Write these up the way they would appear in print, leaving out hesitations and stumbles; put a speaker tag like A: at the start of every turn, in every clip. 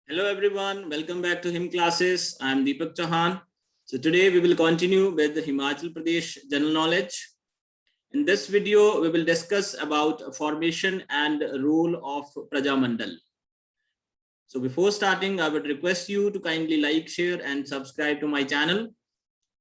A: Hello everyone, welcome back to Him Classes. I am Deepak Chauhan. So today we will continue with the Himachal Pradesh General Knowledge. In this video, we will discuss about formation and role of Praja Mandal. So before starting, I would request you to kindly like, share and subscribe to my channel.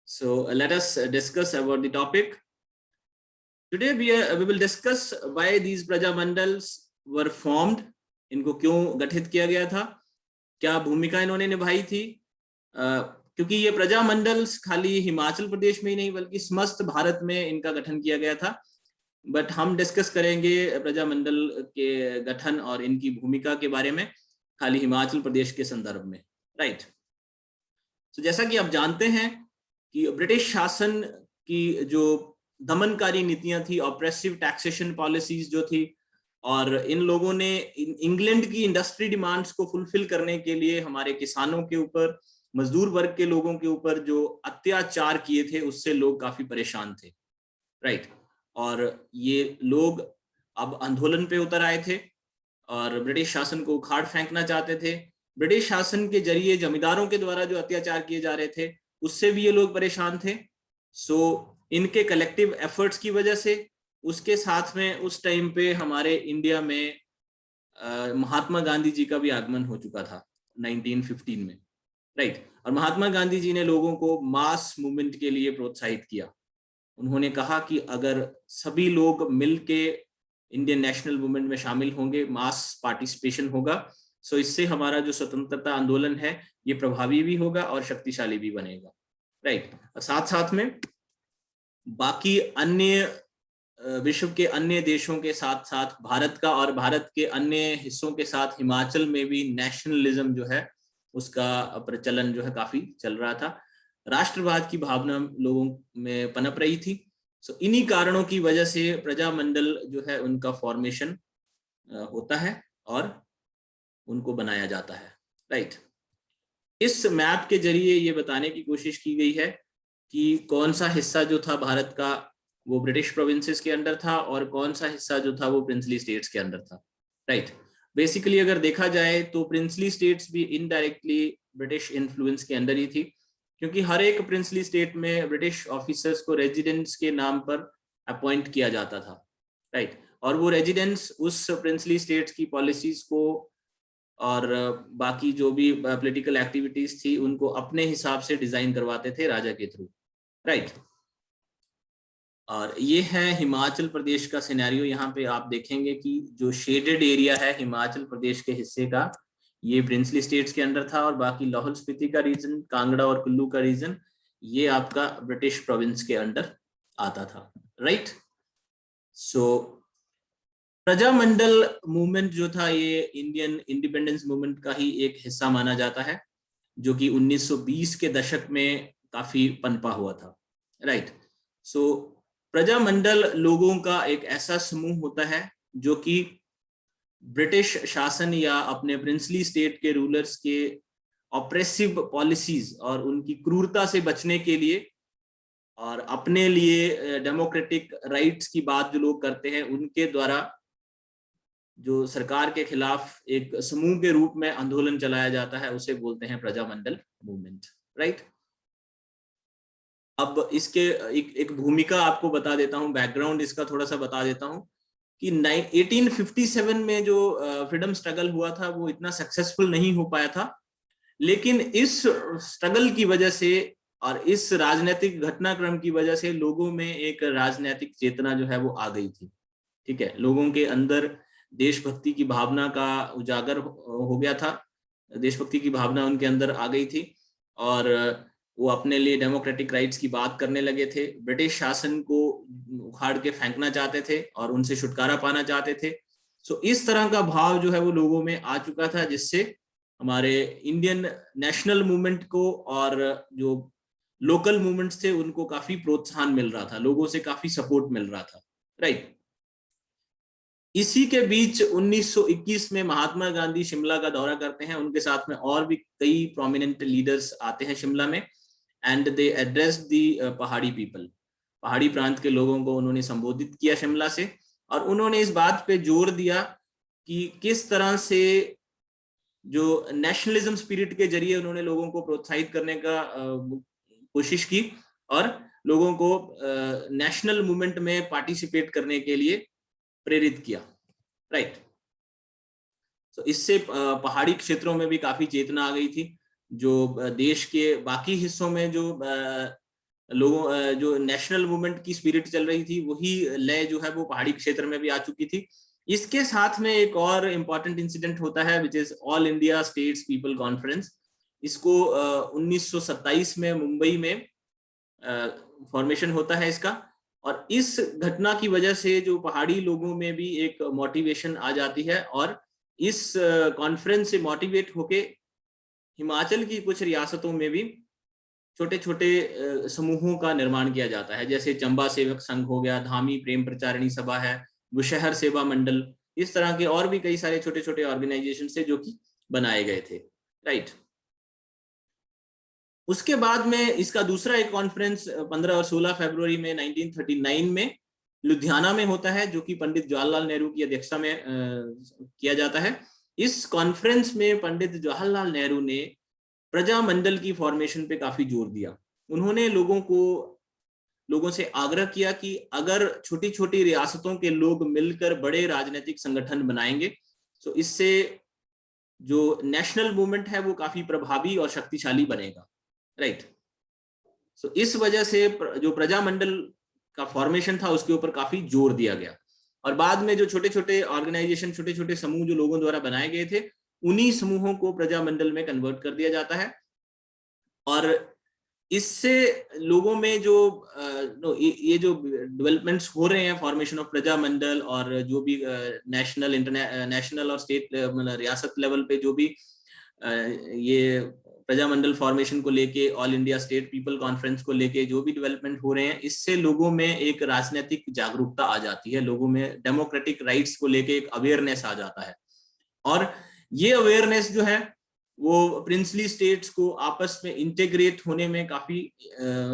A: So let us discuss about the topic. Today we will discuss why these Praja Mandals were formed. इनको क्यों गठित किया गया था, क्या भूमिका इन्होंने निभाई थी, क्योंकि ये प्रजा मंडल खाली हिमाचल प्रदेश में ही नहीं बल्कि समस्त भारत में इनका गठन किया गया था। बट हम डिस्कस करेंगे प्रजा मंडल के गठन और इनकी भूमिका के बारे में खाली हिमाचल प्रदेश के संदर्भ में, राइट। तो जैसा कि आप जानते हैं कि ब्रिटिश शासन की जो दमनकारी नीतियां थी, ऑप्रेसिव टैक्सेशन पॉलिसीज जो थी, और इन लोगों ने इंग्लैंड की इंडस्ट्री डिमांड्स को फुलफिल करने के लिए हमारे किसानों के ऊपर, मजदूर वर्ग के लोगों के ऊपर जो अत्याचार किए थे उससे लोग काफी परेशान थे, राइट। और ये लोग अब आंदोलन पे उतर आए थे और ब्रिटिश शासन को उखाड़ फेंकना चाहते थे। ब्रिटिश शासन के जरिए जमींदारों के द्वारा जो अत्याचार किए जा रहे थे उससे भी ये लोग परेशान थे। सो इनके कलेक्टिव एफर्ट्स की वजह से, उसके साथ में उस टाइम पे हमारे इंडिया में महात्मा गांधी जी का भी आगमन हो चुका था 1915 में, राइट। और महात्मा गांधी जी ने लोगों को मास मूवमेंट के लिए प्रोत्साहित किया। उन्होंने कहा कि अगर सभी लोग मिलके इंडियन नेशनल मूवमेंट में शामिल होंगे, मास पार्टिसिपेशन होगा, सो इससे हमारा जो स्वतंत्रता आंदोलन है ये प्रभावी भी होगा और शक्तिशाली भी बनेगा, राइट। और साथ साथ में बाकी अन्य विश्व के अन्य देशों के साथ साथ भारत का और भारत के अन्य हिस्सों के साथ हिमाचल में भी नेशनलिज्म जो है उसका प्रचलन जो है काफी चल रहा था। राष्ट्रवाद की भावना लोगों में पनप रही थी। सो इन्हीं कारणों की वजह से प्रजा मंडल जो है उनका फॉर्मेशन होता है और उनको बनाया जाता है, राइट। इस मैप के जरिए ये बताने की कोशिश की गई है कि कौन सा हिस्सा जो था भारत का वो ब्रिटिश प्रोविंसेस के अंडर था और कौन सा हिस्सा जो था वो प्रिंसली स्टेट्स के अंडर था, राइट। बेसिकली अगर देखा जाए तो प्रिंसली स्टेट्स भी इनडायरेक्टली ब्रिटिश इन्फ्लुएंस के अंदर ही थी, क्योंकि हर एक प्रिंसली स्टेट में ब्रिटिश ऑफिसर्स को रेजिडेंट्स के नाम पर अपॉइंट किया जाता था, राइट। और वो रेजिडेंट्स उस प्रिंसली स्टेट्स की पॉलिसीज को और बाकी जो भी पॉलिटिकल एक्टिविटीज थी उनको अपने हिसाब से डिजाइन करवाते थे राजा के थ्रू, राइट। और ये है हिमाचल प्रदेश का सिनेरियो। यहाँ पे आप देखेंगे कि जो शेडेड एरिया है हिमाचल प्रदेश के हिस्से का, ये प्रिंसली स्टेट्स के अंडर था, और बाकी लाहौल स्पीति का रीजन, कांगड़ा और कुल्लू का रीजन, ये आपका ब्रिटिश प्रोविंस के अंडर आता था, राइट। सो प्रजा मंडल मूवमेंट जो था ये इंडियन इंडिपेंडेंस मूवमेंट का ही एक हिस्सा माना जाता है, जो कि 1920 के दशक में काफी पनपा हुआ था, राइट। सो प्रजा मंडल लोगों का एक ऐसा समूह होता है जो कि ब्रिटिश शासन या अपने प्रिंसली स्टेट के रूलर्स के ऑप्रेसिव पॉलिसीज और उनकी क्रूरता से बचने के लिए और अपने लिए डेमोक्रेटिक राइट्स की बात जो लोग करते हैं उनके द्वारा जो सरकार के खिलाफ एक समूह के रूप में आंदोलन चलाया जाता है, उसे बोलते हैं प्रजा मंडल मूवमेंट, राइट। अब इसके एक भूमिका आपको बता देता हूं, बैकग्राउंड इसका थोड़ा सा बता देता हूं कि 1857 में जो फ्रीडम स्ट्रगल हुआ था वो इतना सक्सेसफुल नहीं हो पाया था, लेकिन इस स्ट्रगल की वजह से और इस राजनीतिक घटनाक्रम की वजह से लोगों में एक राजनीतिक चेतना जो है वो आ गई थी, ठीक है। लोगों के अंदर देशभक्ति की भावना का उजागर हो गया था, देशभक्ति की भावना उनके अंदर आ गई थी और वो अपने लिए डेमोक्रेटिक राइट्स की बात करने लगे थे। ब्रिटिश शासन को उखाड़ के फेंकना चाहते थे और उनसे छुटकारा पाना चाहते थे। सो इस तरह का भाव जो है वो लोगों में आ चुका था, जिससे हमारे इंडियन नेशनल मूवमेंट को और जो लोकल मूवमेंट्स थे उनको काफी प्रोत्साहन मिल रहा था, लोगों से काफी सपोर्ट मिल रहा था, राइट। इसी के बीच 1921 में महात्मा गांधी शिमला का दौरा करते हैं, उनके साथ में और भी कई प्रोमिनेंट लीडर्स आते हैं शिमला में, एंड दे एड्रेस दी पहाड़ी पीपल। पहाड़ी प्रांत के लोगों को उन्होंने संबोधित किया शिमला से, और उन्होंने इस बात पे जोर दिया कि किस तरह से जो नेशनलिज्म स्पिरिट के जरिए उन्होंने लोगों को प्रोत्साहित करने का कोशिश की और लोगों को नेशनल मूवमेंट में पार्टिसिपेट करने के लिए प्रेरित किया, राइट। तो इससे पहाड़ी क्षेत्रों में भी काफी चेतना आ गई थी। जो देश के बाकी हिस्सों में जो लोगों जो नेशनल मूवमेंट की स्पिरिट चल रही थी, वही लय जो है वो पहाड़ी क्षेत्र में भी आ चुकी थी। इसके साथ में एक और इम्पॉर्टेंट इंसिडेंट होता है which is all India states people conference. इसको 1927 में मुंबई में फॉर्मेशन होता है इसका। और इस घटना की वजह से जो पहाड़ी लोगों में भी एक मोटिवेशन आ जाती है और इस कॉन्फ्रेंस से मोटिवेट होके हिमाचल की कुछ रियासतों में भी छोटे छोटे समूहों का निर्माण किया जाता है, जैसे चंबा सेवक संघ हो गया, धामी प्रेम प्रचारिणी सभा है, बुशहर सेवा मंडल, इस तरह के और भी कई सारे छोटे छोटे ऑर्गेनाइजेशन से जो कि बनाए गए थे, राइट। उसके बाद में इसका दूसरा एक कॉन्फ्रेंस 15 और 16 फरवरी में 1939 में लुधियाना में होता है, जो कि पंडित जवाहरलाल नेहरू की अध्यक्षता में किया जाता है। इस कॉन्फ्रेंस में पंडित जवाहरलाल नेहरू ने प्रजामंडल की फॉर्मेशन पे काफी जोर दिया। उन्होंने लोगों से आग्रह किया कि अगर छोटी छोटी रियासतों के लोग मिलकर बड़े राजनीतिक संगठन बनाएंगे तो इससे जो नेशनल मूवमेंट है वो काफी प्रभावी और शक्तिशाली बनेगा, राइट। सो इस वजह से जो प्रजामंडल का फॉर्मेशन था उसके ऊपर काफी जोर दिया गया। और बाद में जो छोटे छोटे ऑर्गेनाइजेशन, छोटे छोटे समूह जो लोगों द्वारा बनाए गए थे, उन्हीं समूहों को प्रजामंडल में कन्वर्ट कर दिया जाता है। और इससे लोगों में जो ये जो डेवलपमेंट्स हो रहे हैं, फॉर्मेशन ऑफ प्रजामंडल और जो भी नेशनल और स्टेट मतलब रियासत लेवल पे जो भी ये प्रजामंडल फॉर्मेशन को लेके, all India state people conference को लेके जो भी डेवलपमेंट हो रहे हैं, इससे लोगों में एक राजनीतिक जागरूकता आ जाती है, लोगों में डेमोक्रेटिक राइट्स को लेके एक अवेयरनेस आ जाता है। और ये अवेयरनेस जो है वो प्रिंसली स्टेट्स को आपस में इंटीग्रेट होने में काफी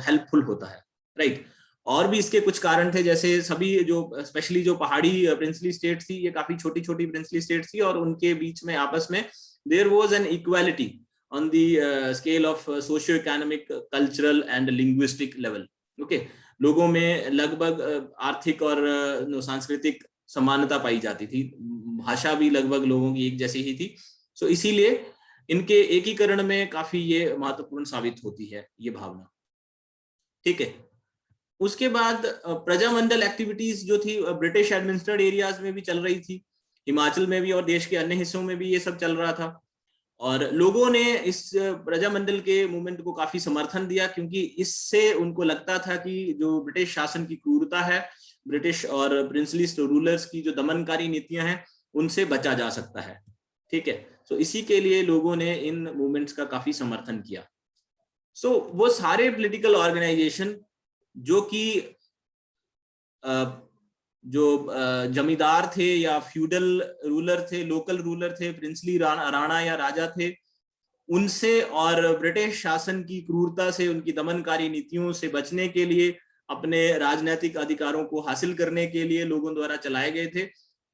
A: हेल्पफुल होता है, राइट। और भी इसके कुछ कारण थे, जैसे सभी जो स्पेशली जो पहाड़ी प्रिंसली स्टेट्स थी, ये काफी छोटी छोटी प्रिंसली स्टेट्स थी और उनके बीच में आपस में there was an equality on the scale of socio economic, cultural and linguistic level. Okay, लोगों में लगभग आर्थिक और सांस्कृतिक समानता पाई जाती थी, भाषा भी लगभग लोगों की एक जैसी ही थी। सो इसीलिए इनके एकीकरण में काफी ये महत्वपूर्ण साबित होती है ये भावना, ठीक है। उसके बाद प्रजामंडल एक्टिविटीज जो थी ब्रिटिश एडमिनिस्ट्रेटेड एरियाज में भी चल रही थी, हिमाचल में भी और देश के अन्य हिस्सों में भी ये सब चल रहा था। और लोगों ने इस प्रजामंडल के मूवमेंट को काफी समर्थन दिया, क्योंकि इससे उनको लगता था कि जो ब्रिटिश शासन की क्रूरता है, ब्रिटिश और प्रिंसली रूलर्स की जो दमनकारी नीतियां हैं, उनसे बचा जा सकता है, ठीक है। सो इसी के लिए लोगों ने इन मूवमेंट्स का काफी समर्थन किया। सो वो सारे पॉलिटिकल ऑर्गेनाइजेशन जो कि जो जमींदार थे या फ्यूडल रूलर थे, लोकल रूलर थे, प्रिंसली राणा या राजा थे, उनसे और ब्रिटिश शासन की क्रूरता से, उनकी दमनकारी नीतियों से बचने के लिए, अपने राजनीतिक अधिकारों को हासिल करने के लिए लोगों द्वारा चलाए गए थे।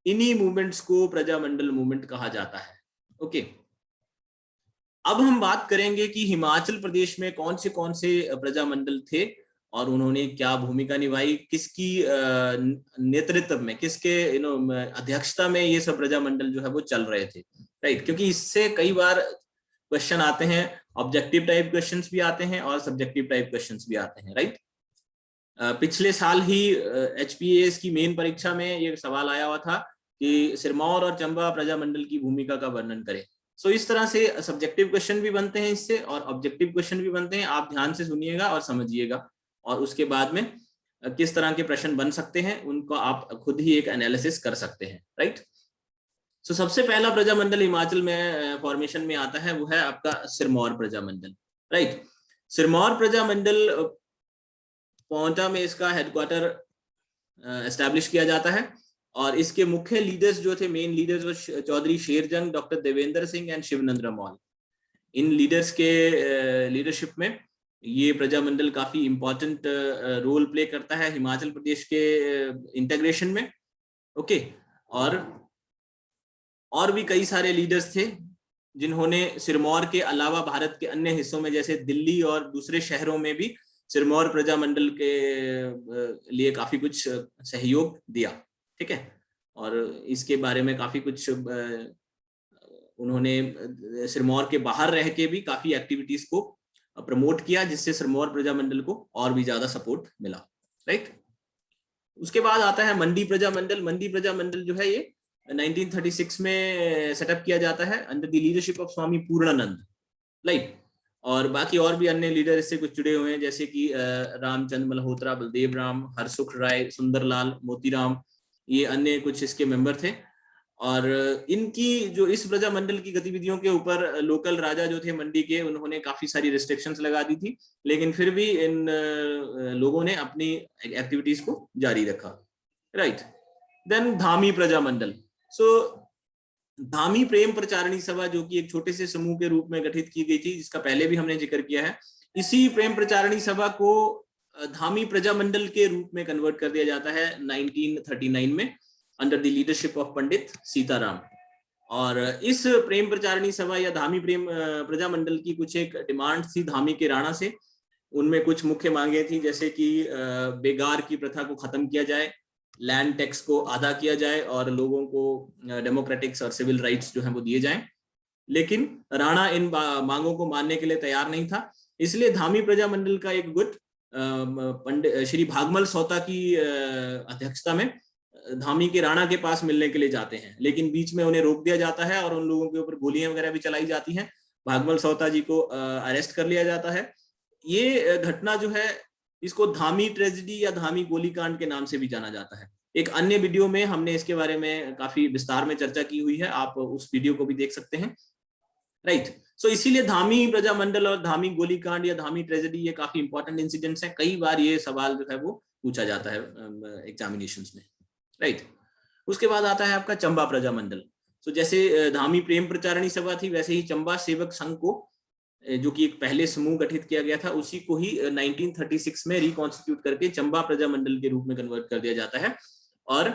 A: इन्हीं मूवमेंट्स को प्रजामंडल मूवमेंट कहा जाता है, ओके। अब हम बात करेंगे कि हिमाचल प्रदेश में कौन से प्रजामंडल थे और उन्होंने क्या भूमिका निभाई, किसकी नेतृत्व में, किसके अध्यक्षता में ये सब प्रजामंडल जो है वो चल रहे थे, राइट। क्योंकि इससे कई बार क्वेश्चन आते हैं, ऑब्जेक्टिव टाइप क्वेश्चंस भी आते हैं और सब्जेक्टिव टाइप क्वेश्चंस भी आते हैं, राइट। पिछले साल ही HPAS की मेन परीक्षा में ये सवाल आया हुआ था कि सिरमौर और चंबा प्रजामंडल की भूमिका का वर्णन करें। सो इस तरह से सब्जेक्टिव क्वेश्चन भी बनते हैं इससे और ऑब्जेक्टिव क्वेश्चन भी बनते हैं। आप ध्यान से सुनिएगा और समझिएगा, और उसके बाद में किस तरह के प्रश्न बन सकते हैं उनको आप खुद ही एक एनालिसिस कर सकते हैं, राइट। सो सबसे पहला प्रजामंडल हिमाचल में फॉर्मेशन में आता है, वो है आपका सिरमौर प्रजामंडल, राइट। सिरमौर प्रजामंडल पौंटा में इसका हेडक्वार्टर एस्टैब्लिश किया जाता है और इसके मुख्य लीडर्स जो थे, मेन लीडर्स, वो चौधरी शेरजंग, डॉक्टर देवेंद्र सिंह एंड शिवनंद्र मौल। इन लीडर्स के लीडरशिप में ये प्रजामंडल काफी इंपॉर्टेंट रोल प्ले करता है हिमाचल प्रदेश के इंटीग्रेशन में, ओके। और भी कई सारे लीडर्स थे जिन्होंने सिरमौर के अलावा भारत के अन्य हिस्सों में जैसे दिल्ली और दूसरे शहरों में भी सिरमौर प्रजामंडल के लिए काफी कुछ सहयोग दिया। ठीक है, और इसके बारे में काफी कुछ उन्होंने सिरमौर के बाहर रह के भी काफी एक्टिविटीज को प्रमोट किया, जिससे सिरमौर प्रजामंडल को और भी ज्यादा सपोर्ट मिला। राइट, उसके बाद आता है मंडी प्रजामंडल। मंडी प्रजामंडल जो है ये 1936 में सेटअप किया जाता है under the leadership of Swami Purnanand. Right, और बाकी और भी अन्य लीडर इससे कुछ जुड़े हुए हैं, जैसे कि रामचंद्र मल्होत्रा, बलदेव राम, हरसुख राय, सुंदरलाल, मोतीराम, ये अन्य कुछ इसके मेंबर थे। और इनकी जो इस प्रजामंडल की गतिविधियों के ऊपर लोकल राजा जो थे मंडी के, उन्होंने काफी सारी रिस्ट्रिक्शंस लगा दी थी, लेकिन फिर भी इन लोगों ने अपनी एक्टिविटीज को जारी रखा। Right, then Dhami Prajamandal. So Dhami Prem Pracharini Sabha, जो कि एक छोटे से समूह के रूप में गठित की गई थी, जिसका पहले भी हमने जिक्र किया है, इसी प्रेम प्रचारणी सभा को धामी प्रजामंडल के रूप में कन्वर्ट कर दिया जाता है 1939 में अंडर द लीडरशिप ऑफ पंडित सीताराम। और इस प्रेम प्रचारणी सभा या धामी प्रेम प्रजामंडल की कुछ एक डिमांड थी धामी के राणा से। उनमें कुछ मुख्य मांगे थी, जैसे कि बेगार की प्रथा को खत्म किया जाए, लैंड टैक्स को आधा किया जाए और लोगों को डेमोक्रेटिक्स और सिविल राइट्स जो हैं वो दिए जाएं। लेकिन राणा इन मांगों को मानने के लिए तैयार नहीं था, इसलिए धामी प्रजामंडल का एक गुट पंडित श्री भागमल सौता की अध्यक्षता में धामी के राणा के पास मिलने के लिए जाते हैं, लेकिन बीच में उन्हें रोक दिया जाता है और उन लोगों के ऊपर गोलियां वगैरह भी चलाई जाती हैं। भागमल सौता जी को अरेस्ट कर लिया जाता है। ये घटना जो है, इसको धामी ट्रेजेडी या धामी गोलीकांड के नाम से भी जाना जाता है। एक अन्य वीडियो में हमने इसके बारे में काफी विस्तार में चर्चा की हुई है, आप उस वीडियो को भी देख सकते हैं। राइट, सो इसीलिए धामी प्रजामंडल और धामी गोलीकांड या धामी ट्रेजेडी ये काफी इंपॉर्टेंट इंसिडेंट्स हैं। कई बार ये सवाल जो है वो पूछा जाता है एग्जामिनेशंस में। राइट, उसके बाद आता है आपका चंबा प्रजामंडल। तो जैसे धामी प्रेम प्रचारणी सभा थी, वैसे ही चंबा सेवक संघ को, जो कि एक पहले समूह गठित किया गया था, उसी को ही 1936 में रिकॉन्स्टिट्यूट करके चंबा प्रजामंडल के रूप में कन्वर्ट कर दिया जाता है। और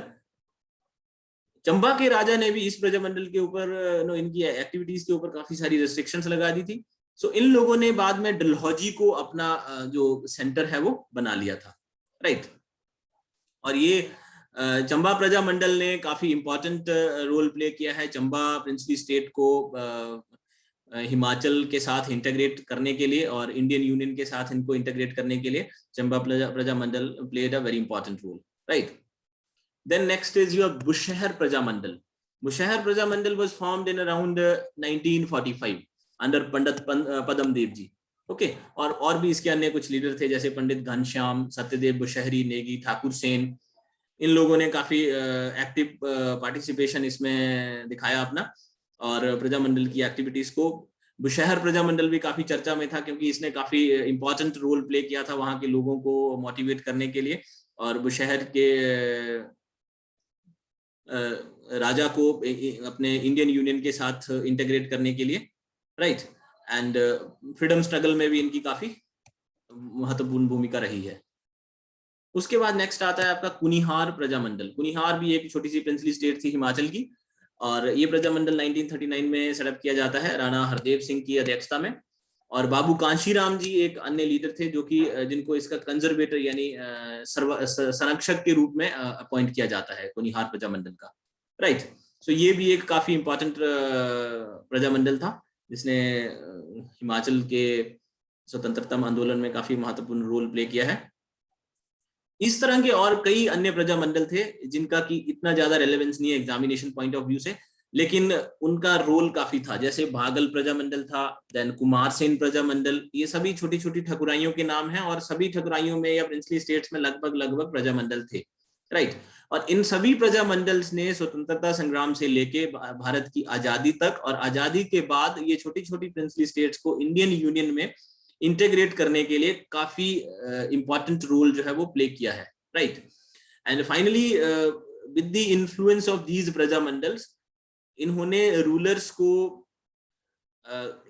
A: चंबा के राजा ने भी इस प्रजामंडल के ऊपर इनकी एक्टिविटीज के ऊपर काफी सारी रेस्ट्रिक्शंस लगा दी थी। सो इन लोगों ने बाद में डलहौजी को अपना जो सेंटर है वो बना लिया था। राइट, और ये चंबा प्रजामंडल ने काफी इंपॉर्टेंट रोल प्ले किया है चंबा प्रिंसली स्टेट को हिमाचल के साथ इंटीग्रेट करने के लिए और इंडियन यूनियन के साथ इनको इंटीग्रेट करने के लिए Chamba Prajamandal played a very important role. Right, then next is your Bushahar Prajamandal. Bushahar Prajamandal was formed in around 1945 under Pandit Padam Dev ji. Okay, और भी इसके अन्य कुछ लीडर थे, जैसे पंडित घनश्याम, सत्यदेव बुशहरी, नेगी ठाकुर सेन। इन लोगों ने काफी एक्टिव पार्टिसिपेशन इसमें दिखाया अपना, और प्रजामंडल की एक्टिविटीज को। बुशहर प्रजामंडल भी काफी चर्चा में था, क्योंकि इसने काफी इंपॉर्टेंट रोल प्ले किया था वहां के लोगों को मोटिवेट करने के लिए, और बुशहर के राजा को अपने इंडियन यूनियन के साथ इंटीग्रेट करने के लिए। राइट, एंड फ्रीडम स्ट्रगल में भी इनकी काफी महत्वपूर्ण भूमिका रही है। उसके बाद नेक्स्ट आता है आपका कुनिहार प्रजामंडल। कुनिहार भी एक छोटी सी प्रिंसली स्टेट थी हिमाचल की, और ये प्रजामंडल 1939 में सेटअप किया जाता है राणा हरदेव सिंह की अध्यक्षता में। और बाबू कांशीराम जी एक अन्य लीडर थे, जो कि जिनको इसका कंजर्वेटर यानी संरक्षक के रूप में अपॉइंट किया जाता है कुनिहार प्रजामंडल का। राइट, सो ये भी एक काफी इंपॉर्टेंट प्रजामंडल था, जिसने हिमाचल के स्वतंत्रता आंदोलन में काफी महत्वपूर्ण रोल प्ले किया है। इस तरह के और कई अन्य प्रजामंडल थे जिनका कि इतना ज्यादा रेलेवेंस नहीं है एग्जामिनेशन पॉइंट ऑफ व्यू से, लेकिन उनका रोल काफी था। जैसे भागल प्रजामंडल था, देन कुमारसेन प्रजामंडल, ये सभी छोटी छोटी ठकुराइयों के नाम हैं, और सभी ठकुराइयों में या प्रिंसली स्टेट्स में लगभग प्रजामंडल थे। राइट, और इन सभी प्रजामंडल्स ने स्वतंत्रता संग्राम से लेके भारत की आजादी तक और आजादी के बाद ये छोटी छोटी प्रिंसली स्टेट्स को इंडियन यूनियन में इंटीग्रेट करने के लिए काफी इंपॉर्टेंट रोल जो है वो प्ले किया है। Right, and finally with the influence of these Prajamandals, इन्होंने रूलर्स को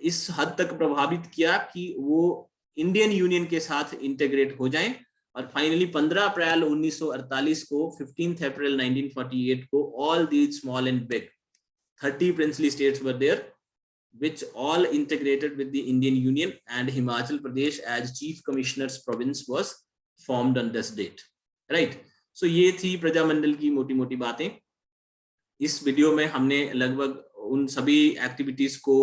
A: इस हद तक प्रभावित किया कि वो इंडियन यूनियन के साथ इंटीग्रेट हो जाएं। और फाइनली 15 अप्रैल 1948 को 15 अप्रैल 1948 को all these small and big 30 princely states were there which all integrated with the Indian Union, and Himachal Pradesh as Chief Commissioner's province was formed on this date. Right. So ये थी प्रजामंडल की मोटी मोटी बातें. इस video में हमने लगभग उन सभी एक्टिविटीज को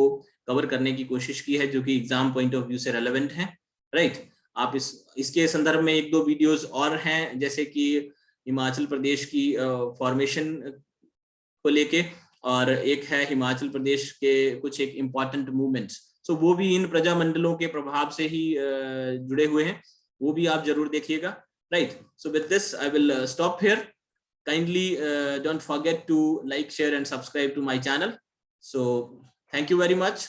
A: कवर करने की कोशिश की है जो कि एग्जाम पॉइंट ऑफ व्यू से रेलेवेंट हैं. राइट. आप इसके संदर्भ में एक दो वीडियोस और हैं, जैसे कि हिमाचल प्रदेश की फॉर्मेशन को लेके, और एक है हिमाचल प्रदेश के कुछ एक इम्पॉर्टेंट मूवमेंट्स. सो वो भी इन प्रजामंडलों के प्रभाव से ही जुड़े हुए हैं, वो भी आप जरूर देखिएगा. Right. So with this I will stop here. Kindly don't forget to like, share and subscribe to my channel. So thank you very much.